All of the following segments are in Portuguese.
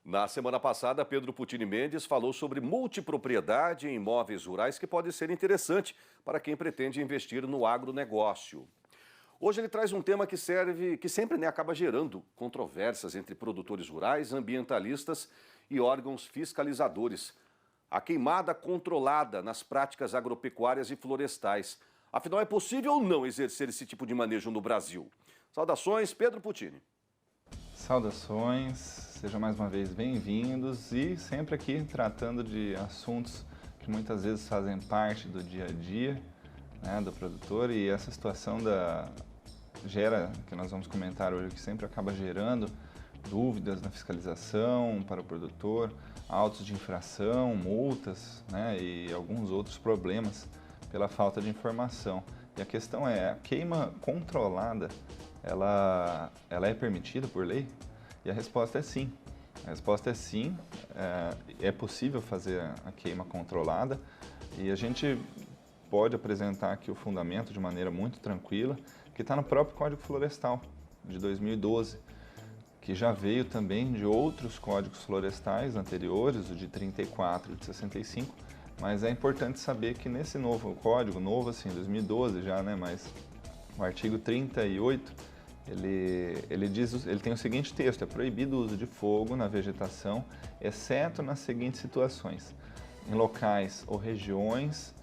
Na semana passada, Pedro Putini Mendes falou sobre multipropriedade em imóveis rurais que pode ser interessante para quem pretende investir no agronegócio. Hoje ele traz um tema que sempre acaba gerando controvérsias entre produtores rurais, ambientalistas e órgãos fiscalizadores. A queimada controlada nas práticas agropecuárias e florestais. Afinal, é possível ou não exercer esse tipo de manejo no Brasil? Saudações, Pedro Putini. Saudações, sejam mais uma vez bem-vindos e sempre aqui tratando de assuntos que muitas vezes fazem parte do dia a dia, né, do produtor, e essa situação que nós vamos comentar hoje, que sempre acaba gerando dúvidas na fiscalização para o produtor, autos de infração, multas, né, e alguns outros problemas pela falta de informação. E a questão é, a queima controlada, ela é permitida por lei? E a resposta é sim. A resposta é sim, é possível fazer a queima controlada e a gente pode apresentar aqui o fundamento de maneira muito tranquila, que está no próprio Código Florestal de 2012, que já veio também de outros códigos florestais anteriores, o de 34 e de 65, mas é importante saber que nesse novo código, novo assim, 2012 já, né, mas o artigo 38, ele tem o seguinte texto: é proibido o uso de fogo na vegetação, exceto nas seguintes situações: em locais ou regiões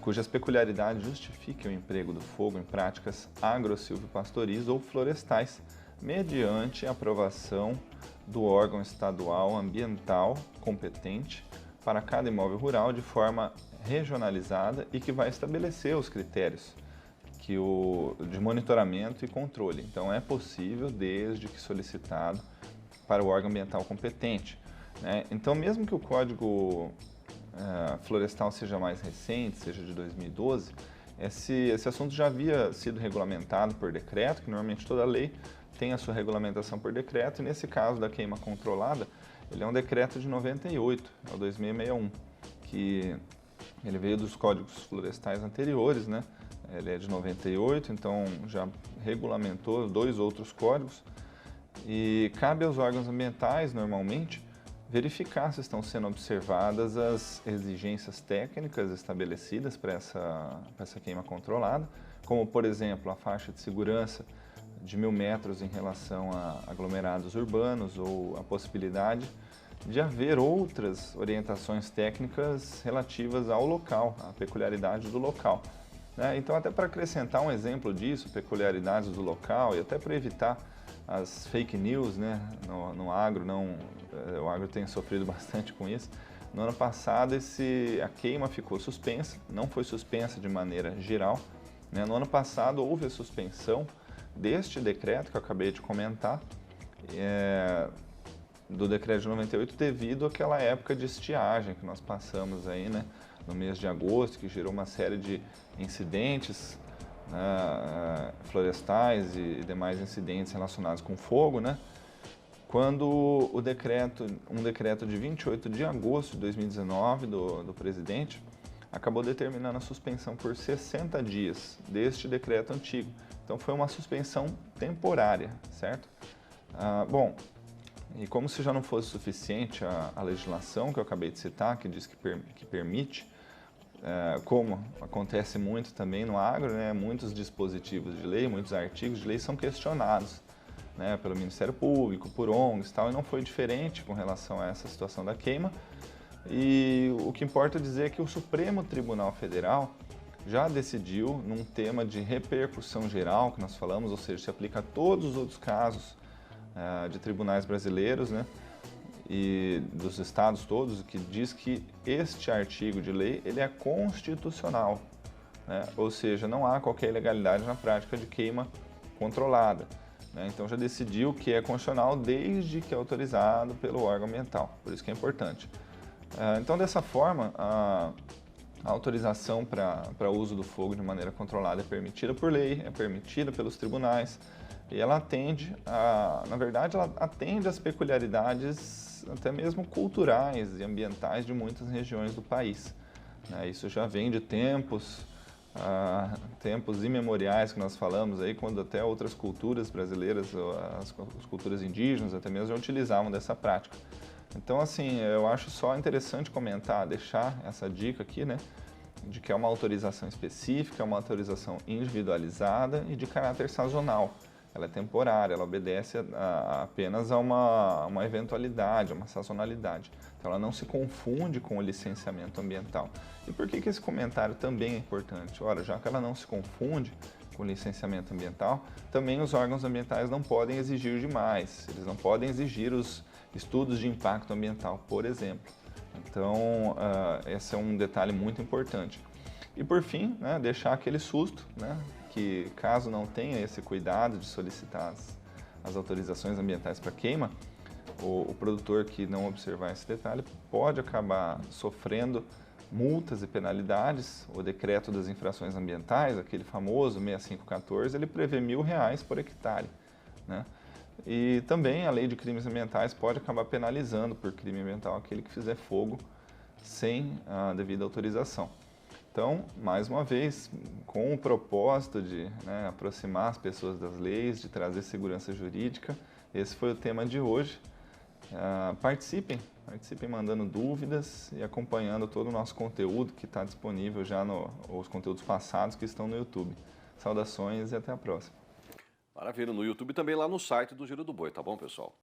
cujas peculiaridades justifiquem o emprego do fogo em práticas agro-silvopastoris ou florestais, mediante aprovação do órgão estadual ambiental competente para cada imóvel rural de forma regionalizada e que vai estabelecer os critérios de monitoramento e controle. Então é possível desde que solicitado para o órgão ambiental competente, né? Então mesmo que o Código Florestal seja mais recente, seja de 2012, esse assunto já havia sido regulamentado por decreto, que normalmente toda lei tem a sua regulamentação por decreto, e nesse caso da queima controlada, ele é um decreto de 98, é o 2661, que ele veio dos códigos florestais anteriores, né? Ele é de 98, então já regulamentou dois outros códigos e cabe aos órgãos ambientais, normalmente, verificar se estão sendo observadas as exigências técnicas estabelecidas para essa queima controlada, como, por exemplo, a faixa de segurança de 1.000 metros em relação a aglomerados urbanos ou a possibilidade de haver outras orientações técnicas relativas ao local, à peculiaridade do local, né? Então, até para acrescentar um exemplo disso, peculiaridades do local, e até para evitar as fake news, né, no agro, o agro tem sofrido bastante com isso. No ano passado, a queima ficou suspensa, não foi suspensa de maneira geral, né? No ano passado, houve a suspensão deste decreto que eu acabei de comentar, do decreto de 98, devido àquela época de estiagem que nós passamos aí, né, no mês de agosto, que gerou uma série de incidentes, né, florestais e demais incidentes relacionados com fogo, né? Quando um decreto de 28 de agosto de 2019 do presidente acabou determinando a suspensão por 60 dias deste decreto antigo. Então foi uma suspensão temporária, certo? Bom, e como se já não fosse suficiente a legislação que eu acabei de citar, que diz que permite, como acontece muito também no agro, né, muitos dispositivos de lei, muitos artigos de lei são questionados, né, pelo Ministério Público, por ONGs e tal, e não foi diferente com relação a essa situação da queima. E o que importa dizer é que o Supremo Tribunal Federal já decidiu num tema de repercussão geral, que nós falamos, ou seja, se aplica a todos os outros casos de tribunais brasileiros, né, e dos estados todos, que diz que este artigo de lei ele é constitucional, né? Ou seja, não há qualquer ilegalidade na prática de queima controlada, né? Então já decidiu que é constitucional desde que é autorizado pelo órgão ambiental, por isso que é importante. Então dessa forma, a autorização para uso do fogo de maneira controlada é permitida por lei, é permitida pelos tribunais, e ela na verdade, ela atende às peculiaridades até mesmo culturais e ambientais de muitas regiões do país, né? Isso já vem de tempos tempos imemoriais que nós falamos aí, quando até outras culturas brasileiras, as culturas indígenas até mesmo, já utilizavam dessa prática. Então, assim, eu acho só interessante comentar, deixar essa dica aqui, né, de que é uma autorização específica, é uma autorização individualizada e de caráter sazonal. Ela é temporária, ela obedece apenas a uma eventualidade, a uma sazonalidade. Então, ela não se confunde com o licenciamento ambiental. E por que esse comentário também é importante? Ora, já que ela não se confunde com o licenciamento ambiental, também os órgãos ambientais não podem exigir demais. Eles não podem exigir os estudos de impacto ambiental, por exemplo. Então, esse é um detalhe muito importante. E por fim, né, deixar aquele susto, né, que caso não tenha esse cuidado de solicitar as autorizações ambientais para queima, o produtor que não observar esse detalhe pode acabar sofrendo multas e penalidades. O decreto das infrações ambientais, aquele famoso 6514, ele prevê R$1.000 por hectare, né? E também a lei de crimes ambientais pode acabar penalizando por crime ambiental aquele que fizer fogo sem a devida autorização. Então, mais uma vez, com o propósito de, né, aproximar as pessoas das leis, de trazer segurança jurídica, esse foi o tema de hoje. Participem mandando dúvidas e acompanhando todo o nosso conteúdo que está disponível já os conteúdos passados que estão no YouTube. Saudações e até a próxima. Maravilha, no YouTube e também lá no site do Giro do Boi, tá bom, pessoal?